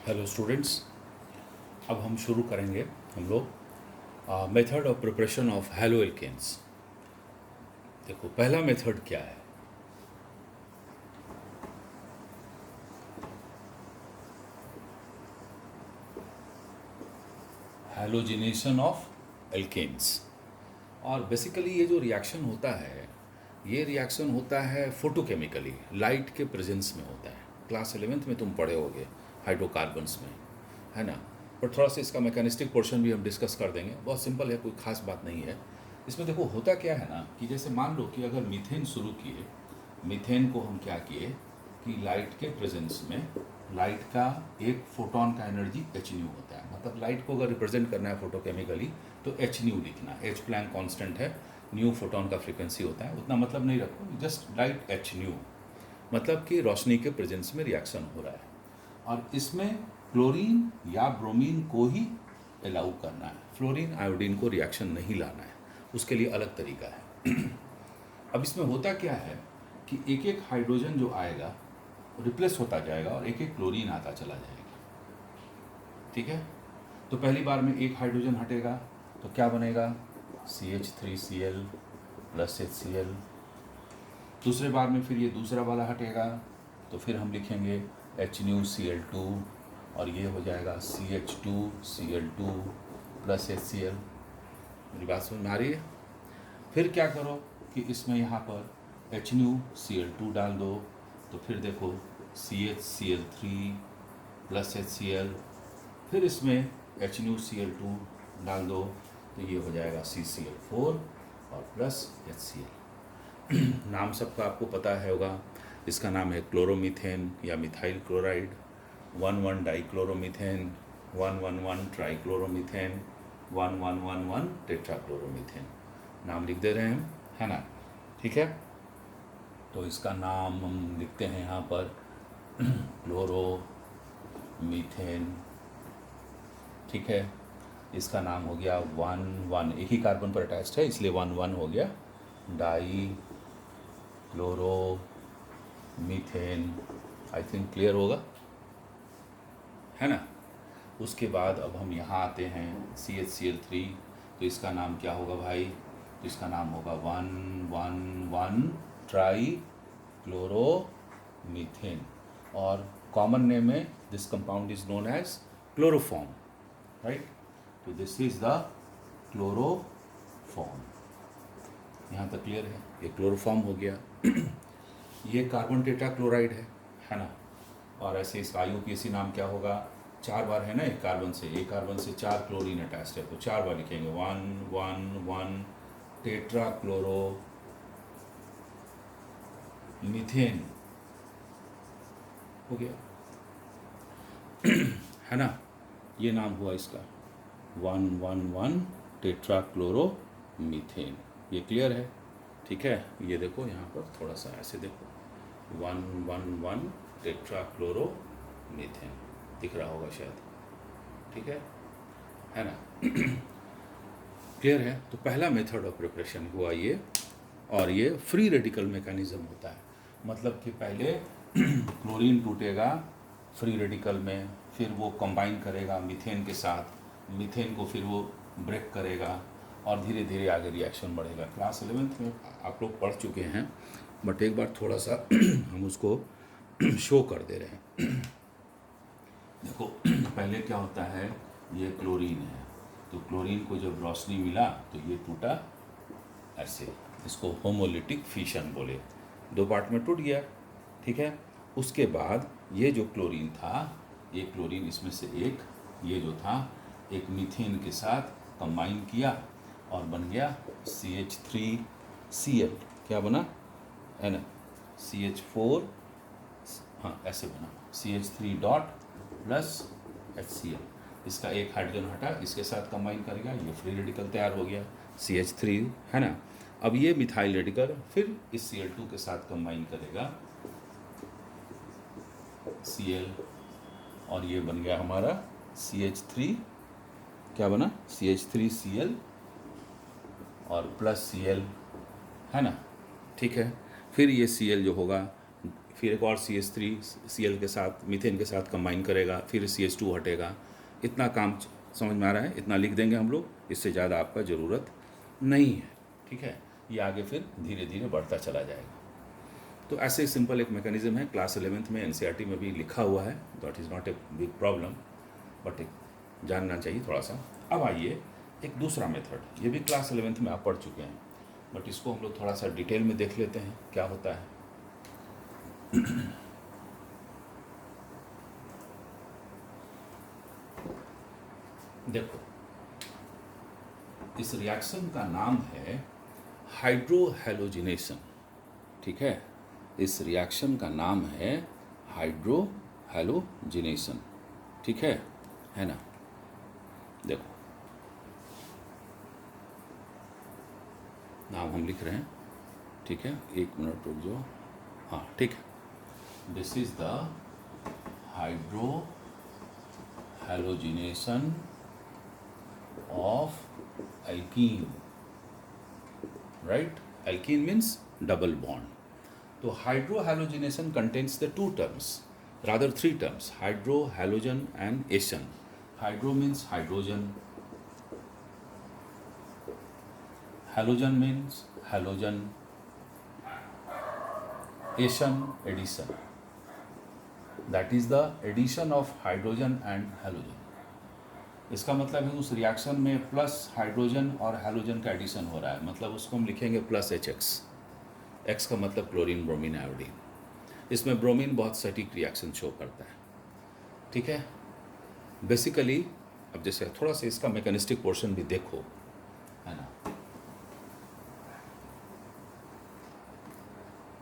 Hello students. अब हम शुरू करेंगे हम लोग method of preparation of halo alkanes. देखो पहला मेथड क्या है। Halogenation of alkanes. और बेसिकली ये जो रिएक्शन होता है, ये रिएक्शन होता है फोटोकेमिकली, लाइट के प्रेजेंस में होता है। क्लास 11th में तुम पढ़े होगे हाइड्रोकार्बन्स में, है ना। पर थोड़ा सा इसका मैकेनिस्टिक पोर्शन भी हम डिस्कस कर देंगे। बहुत सिंपल है, कोई खास बात नहीं है इसमें। देखो होता क्या है ना, कि जैसे मान लो कि अगर मीथेन शुरू किए, मीथेन को हम क्या किए कि लाइट के प्रेजेंस में, लाइट का एक फोटोन का एनर्जी एच न्यू होता है। मतलब लाइट को अगर रिप्रेजेंट करना है फोटोकेमिकली तो एच न्यू लिखना। एच प्लैंक कांस्टेंट है, न्यू फोटोन का फ्रीक्वेंसी होता है। उतना मतलब नहीं रखो, जस्ट लाइट एच न्यू, मतलब कि रोशनी के प्रेजेंस में रिएक्शन हो रहा है। और इसमें क्लोरीन या ब्रोमीन को ही अलाउ करना है, फ्लोरीन आयोडीन को रिएक्शन नहीं लाना है, उसके लिए अलग तरीका है। अब इसमें होता क्या है कि एक एक हाइड्रोजन जो आएगा रिप्लेस होता जाएगा और एक एक क्लोरीन आता चला जाएगा। ठीक है, तो पहली बार में एक हाइड्रोजन हटेगा तो क्या बनेगा, CH3Cl प्लस HCl। दूसरे बार में फिर ये दूसरा वाला हटेगा तो फिर हम लिखेंगे HNuCl2 और ये हो जाएगा CH2Cl2 प्लस HCl। मेरी बात समझ में आ रही है। फिर क्या करो कि इसमें यहाँ पर HNuCl2 डाल दो तो फिर देखो CHCl3 प्लस HCl। फिर इसमें HNuCl2 डाल दो तो ये हो जाएगा CCl4 और प्लस HCl। नाम सबका आपको पता है होगा, इसका नाम है क्लोरोमीथेन या मिथाइल क्लोराइड। 1,1 डाइक्लोरोमीथेन, 1,1,1 ट्राइक्लोरोमीथेन, 1,1,1,1 टेट्राक्लोरोमीथेन। नाम लिख दे रहे हैं हम, है ना। ठीक है, तो इसका नाम हम लिखते हैं यहाँ पर क्लोरोमीथेन। ठीक है, इसका नाम हो गया 1,1, एक ही कार्बन पर अटैच्ड है इसलिए 1,1 हो गया di chloromethane. I think clear होगा, है ना। उसके बाद अब हम यहाँ आते हैं CHCl3, तो इसका नाम क्या होगा भाई, तो इसका नाम होगा 1,1,1 ट्राई क्लोरोमीथेन। और कॉमन नेम में this compound is known as chloroform, right. तो दिस इज द क्लोरोफॉर्म। यहाँ तक क्लियर है, ये क्लोरोफॉर्म हो गया। ये कार्बन टेट्राक्लोराइड है ना। और ऐसे इसका IUPAC नाम क्या होगा, 4 बार है ना, एक कार्बन से 4 क्लोरीन अटैच्ड है तो 4 बार लिखेंगे 1,1,1 टेट्राक्लोरो मीथेन हो गया, है ना। ये नाम हुआ इसका 1,1,1 टेट्राक्लोरो मीथेन। ये क्लियर है, ठीक है। ये देखो यहाँ पर थोड़ा सा ऐसे देखो, 1,1,1 टेट्राक्लोरो मीथेन दिख रहा होगा शायद, ठीक है ना। क्लियर है। तो पहला मेथड ऑफ प्रिपरेशन हुआ ये, और ये फ्री रेडिकल मैकेनिज्म होता है। मतलब कि पहले क्लोरीन टूटेगा फ्री रेडिकल में, फिर वो कंबाइन करेगा मीथेन के साथ, मीथेन को फिर वो ब्रेक करेगा और धीरे धीरे आगे रिएक्शन बढ़ेगा। क्लास 11th में आप लोग पढ़ चुके हैं, बट एक बार थोड़ा सा हम उसको शो कर दे रहे हैं। देखो पहले क्या होता है, ये क्लोरीन है, तो क्लोरीन को जब रोशनी मिला तो ये टूटा ऐसे, इसको होमोलिटिक फिशन बोले, 2 पार्ट में टूट गया, ठीक है। उसके बाद ये जो क्लोरीन था, ये क्लोरीन इसमें से एक, ये जो था एक मीथेन के साथ कंबाइन किया और बन गया CH3Cl। क्या बना, है ना, CH4, हाँ ऐसे बना, CH3 डॉट प्लस HCl। इसका एक हाइड्रोजन हटा, इसके साथ कंबाइन करेगा, ये फ्री रेडिकल तैयार हो गया CH3, है ना। अब ये मिथाइल रेडिकल फिर इस Cl2 के साथ कंबाइन करेगा Cl, और ये बन गया हमारा CH3, क्या बना, CH3Cl और प्लस Cl, है ना। ठीक है, फिर ये Cl जो होगा फिर एक और CH3 Cl के साथ मीथेन के साथ कंबाइन करेगा, फिर CH2 हटेगा। इतना काम समझ में आ रहा है? इतना लिख देंगे हम लोग, इससे ज़्यादा आपका ज़रूरत नहीं है, ठीक है। ये आगे फिर धीरे धीरे बढ़ता चला जाएगा। तो ऐसे सिंपल एक मैकेनिज्म है, क्लास 11th में NCERT में भी लिखा हुआ है, that is not a big problem, but एक जानना चाहिए थोड़ा सा। अब आइए एक दूसरा मेथड, ये भी क्लास 11th में आप पढ़ चुके हैं, बट इसको हम लोग थोड़ा सा डिटेल में देख लेते हैं क्या होता है। देखो, इस रिएक्शन का नाम है हाइड्रोहैलोजिनेशन, ठीक है। इस रिएक्शन का नाम है हाइड्रोहैलोजिनेशन, ठीक है ना। देखो, नाम हम लिख रहे हैं, ठीक है। एक मिनट रुक जाओ, हाँ ठीक है। This is the hydrohalogenation of alkene, right. Alkene means double bond. तो hydrohalogenation contains the two terms, rather three terms: hydro, halogen and ation. Hydro means hydrogen, halogen means halogen, ation addition, that is the addition of hydrogen and halogen. इसका मतलब है उस reaction में plus hydrogen और halogen का addition हो रहा है, मतलब उसको हम लिखेंगे प्लस HX। X का मतलब क्लोरीन, ब्रोमीन, आयोडीन। इसमें ब्रोमीन बहुत सटीक रिएक्शन शो करता है, ठीक है। बेसिकली अब जैसे थोड़ा सा इसका मैकेनिस्टिक पोर्शन भी देखो, है ना।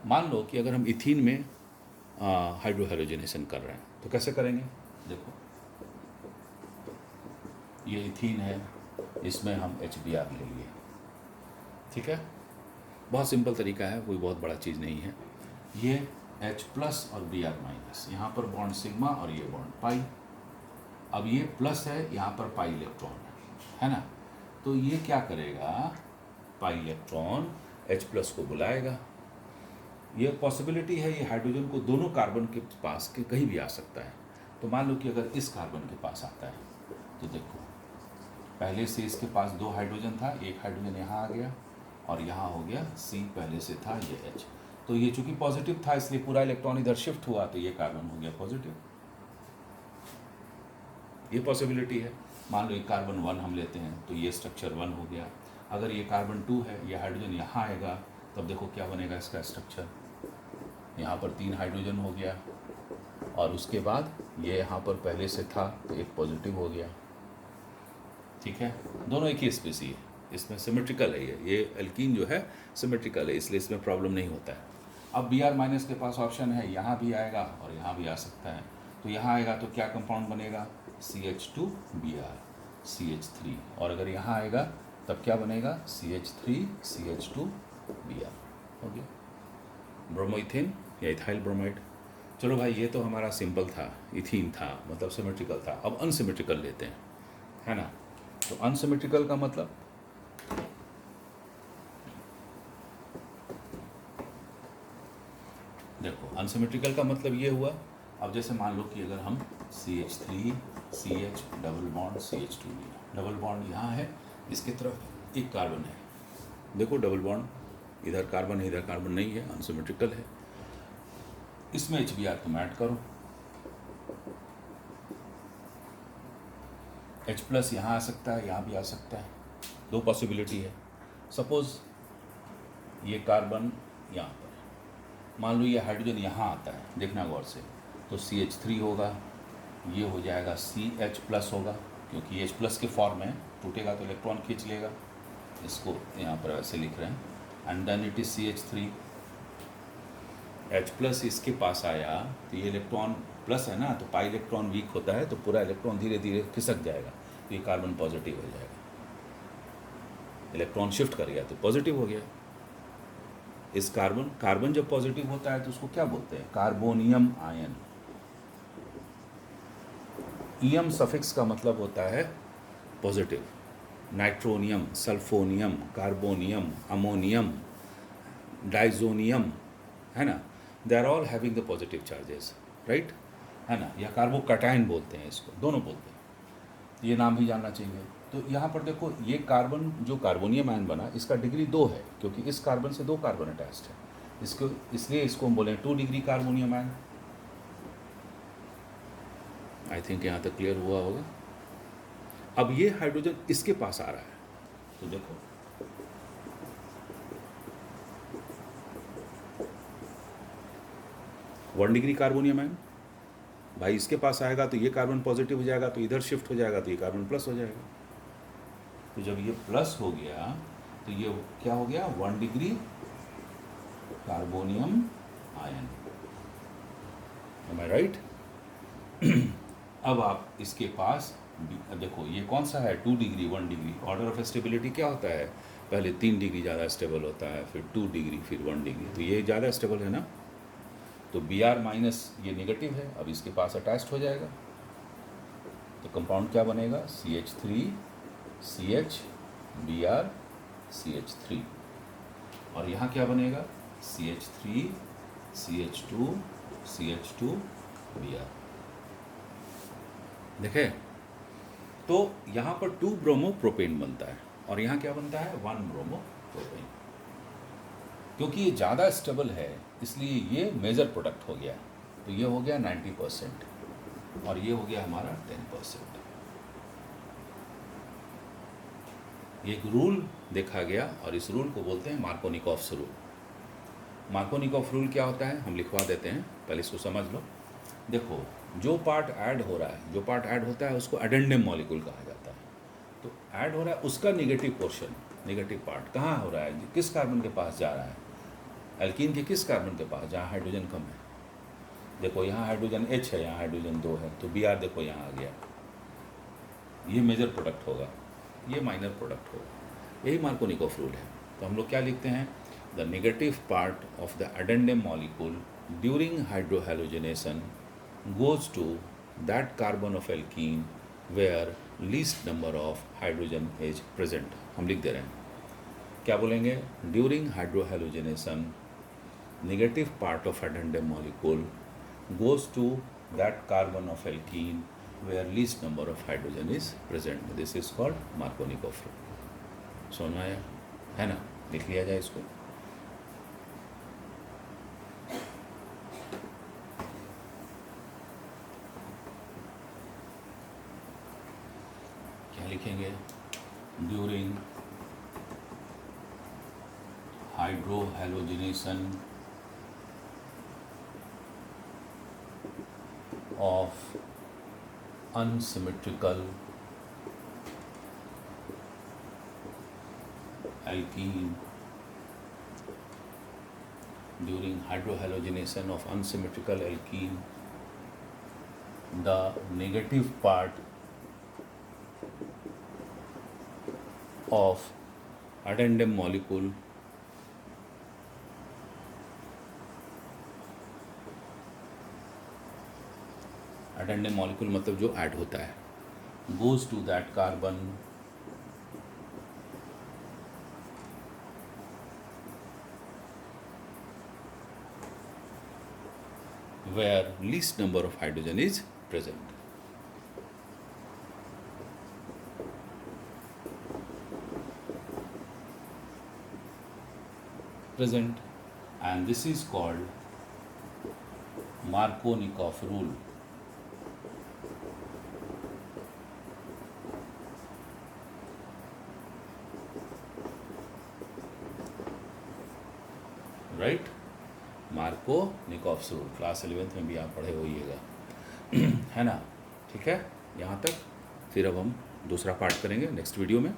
मान लो कि अगर हम इथीन में हाइड्रोहैलोजिनेशन कर रहे हैं तो कैसे करेंगे। देखो, ये इथीन है, इसमें हम HBr ले लिए, ठीक है। बहुत सिंपल तरीका है, कोई बहुत बड़ा चीज़ नहीं है। ये H प्लस और Br माइनस, यहाँ पर बॉन्ड सिग्मा और ये बॉन्ड पाई। अब ये प्लस है, यहाँ पर पाई इलेक्ट्रॉन है ना। तो ये क्या करेगा, पाई इलेक्ट्रॉन H प्लस को बुलाएगा। ये पॉसिबिलिटी है, ये हाइड्रोजन को दोनों कार्बन के पास के कहीं भी आ सकता है। तो मान लो कि अगर इस कार्बन के पास आता है तो देखो, पहले से इसके पास दो हाइड्रोजन था, एक हाइड्रोजन यहाँ आ गया और यहाँ हो गया C, पहले से था ये H। तो ये चूंकि पॉजिटिव था इसलिए पूरा इलेक्ट्रॉन इधर शिफ्ट हुआ, तो ये कार्बन हो गया पॉजिटिव। ये पॉसिबिलिटी है। मान लो ये कार्बन 1 हम लेते हैं तो ये स्ट्रक्चर 1 हो गया। अगर ये कार्बन 2 है, ये हाइड्रोजन यहाँ आएगा, तब देखो क्या बनेगा इसका स्ट्रक्चर। यहाँ पर 3 हाइड्रोजन हो गया और उसके बाद ये यहाँ पर पहले से था तो एक पॉजिटिव हो गया, ठीक है। दोनों एक ही स्पीसी है, इसमें सिमेट्रिकल है। ये एल्कीन जो है सिमेट्रिकल है, इसलिए इसमें प्रॉब्लम नहीं होता है। अब Br माइनस के पास ऑप्शन है, यहाँ भी आएगा और यहाँ भी आ सकता है। तो यहाँ आएगा तो क्या कंपाउंड बनेगा, CH2Br, CH3। और अगर यहाँ आएगा तब क्या बनेगा, CH3 CH2Br, हो गया ब्रोमोइथेन या इथाइल ब्रोमाइड। चलो भाई, ये तो हमारा सिंपल था, इथीन था, मतलब सिमेट्रिकल था। अब अनसिमेट्रिकल लेते हैं, है ना। तो अनसिमेट्रिकल का मतलब, देखो अनसिमेट्रिकल का मतलब ये हुआ, अब जैसे मान लो कि अगर हम CH3 CH double bond CH2 लिया, डबल बॉन्ड यहाँ है, इसकी तरफ एक कार्बन है, देखो डबल बॉन्ड, इधर कार्बन है इधर कार्बन नहीं है, अनसिमेट्रिकल है। इसमें HBr तुम ऐड करो, H प्लस यहाँ आ सकता है, यहाँ भी आ सकता है, दो पॉसिबिलिटी है। सपोज ये कार्बन यहाँ पर, मान लो ये हाइड्रोजन यहाँ आता है, देखना गौर से, तो CH3 होगा, ये हो जाएगा CH प्लस होगा, क्योंकि H प्लस के फॉर्म में टूटेगा तो इलेक्ट्रॉन खींच लेगा, इसको यहाँ पर ऐसे लिख रहे हैं। And then it is CH3, H plus इसके पास आया तो ये इलेक्ट्रॉन प्लस है ना, तो पाई इलेक्ट्रॉन वीक होता है तो पूरा इलेक्ट्रॉन धीरे धीरे खिसक जाएगा, तो ये कार्बन पॉजिटिव हो जाएगा। इलेक्ट्रॉन शिफ्ट कर गया तो पॉजिटिव हो गया। इस कार्बन जब पॉजिटिव होता है तो उसको क्या बोलते हैं, कार्बोनियम आयन। ईयम सफिक्स का मतलब होता है positive. Nitronium, sulphonium, carbonium, ammonium, diazonium, है ना। They are all having the positive charges, right, है ना, या कार्बोकैटायन बोलते हैं इसको, दोनों बोलते हैं, ये नाम भी जानना चाहिए। तो यहाँ पर देखो ये कार्बन जो कार्बोनियम आयन बना इसका डिग्री 2 है, क्योंकि इस कार्बन से 2 कार्बन अटैच्ड है, इसको इसलिए इसको हम बोले 2 degree carbonium ion. I think यहाँ तक क्लियर हुआ होगा। अब ये हाइड्रोजन इसके पास आ रहा है, तो देखो वन डिग्री कार्बोनियम आयन भाई इसके पास आएगा तो ये कार्बन पॉजिटिव हो जाएगा, तो इधर शिफ्ट हो जाएगा तो ये कार्बन प्लस हो जाएगा। तो जब ये प्लस हो गया तो ये क्या हो गया, 1 डिग्री कार्बोनियम आयन। एम आई राइट? अब आप इसके पास देखो ये कौन सा है, 2 degree 1 degree. Order of stability क्या होता है, पहले 3 डिग्री ज़्यादा स्टेबल होता है, फिर 2 डिग्री, फिर 1 डिग्री, तो ये ज़्यादा स्टेबल है ना। तो Br माइनस ये नेगेटिव है, अब इसके पास अटैच्ड हो जाएगा, तो कंपाउंड क्या बनेगा, CH3 CH Br CH3, और यहाँ क्या बनेगा, CH3 CH2 CH2 Br। देखें तो यहाँ पर 2 ब्रोमोप्रोपेन बनता है और यहाँ क्या बनता है, 1 ब्रोमोप्रोपेन। क्योंकि ये ज़्यादा स्टेबल है इसलिए ये मेजर प्रोडक्ट हो गया, तो ये हो गया 90% और ये हो गया हमारा 10%। एक रूल देखा गया और इस रूल को बोलते हैं मार्कोनिकॉफ्स रूल। मार्कोनिकॉफ रूल क्या होता है हम लिखवा देते हैं, पहले इसको समझ लो। देखो जो पार्ट ऐड हो रहा है, जो पार्ट ऐड होता है उसको एडेंडम मॉलिक्यूल कहा जाता है। तो ऐड हो रहा है उसका नेगेटिव पोर्शन, नेगेटिव पार्ट कहाँ हो रहा है, किस कार्बन के पास जा रहा है, एल्कीन के किस कार्बन के पास, जहाँ हाइड्रोजन कम है। देखो यहाँ हाइड्रोजन H है, यहाँ हाइड्रोजन 2 है, तो Br देखो यहाँ आ गया, ये मेजर प्रोडक्ट होगा, ये माइनर प्रोडक्ट होगा। यही मार्कोनिकॉफ रूल है। तो हम लोग क्या लिखते हैं, the negative part of the addendum molecule during hydrohalogenation goes to that carbon of alkene where least number of hydrogen is present। हम लिख दे रहे हैं, क्या बोलेंगे, during hydrohalogenation negative part of addendum molecule goes to that carbon of alkene where least number of hydrogen is present। this is called Markovnikov rule। समझ में आया है ना, लिख लिया जाए इसको। लिखेंगे during hydrohalogenation of unsymmetrical alkene, during hydrohalogenation of unsymmetrical alkene the negative part of addendum molecule addendum molecule मतलब जो ऐड होता है, goes to that carbon where least number of hydrogen is present। And this is called Markovnikov rule। Right, Markovnikov rule class 11th में भी आप पढ़े होइएगा है ना। ठीक है, यहाँ तक। फिर अब हम दूसरा पार्ट करेंगे नेक्स्ट वीडियो में।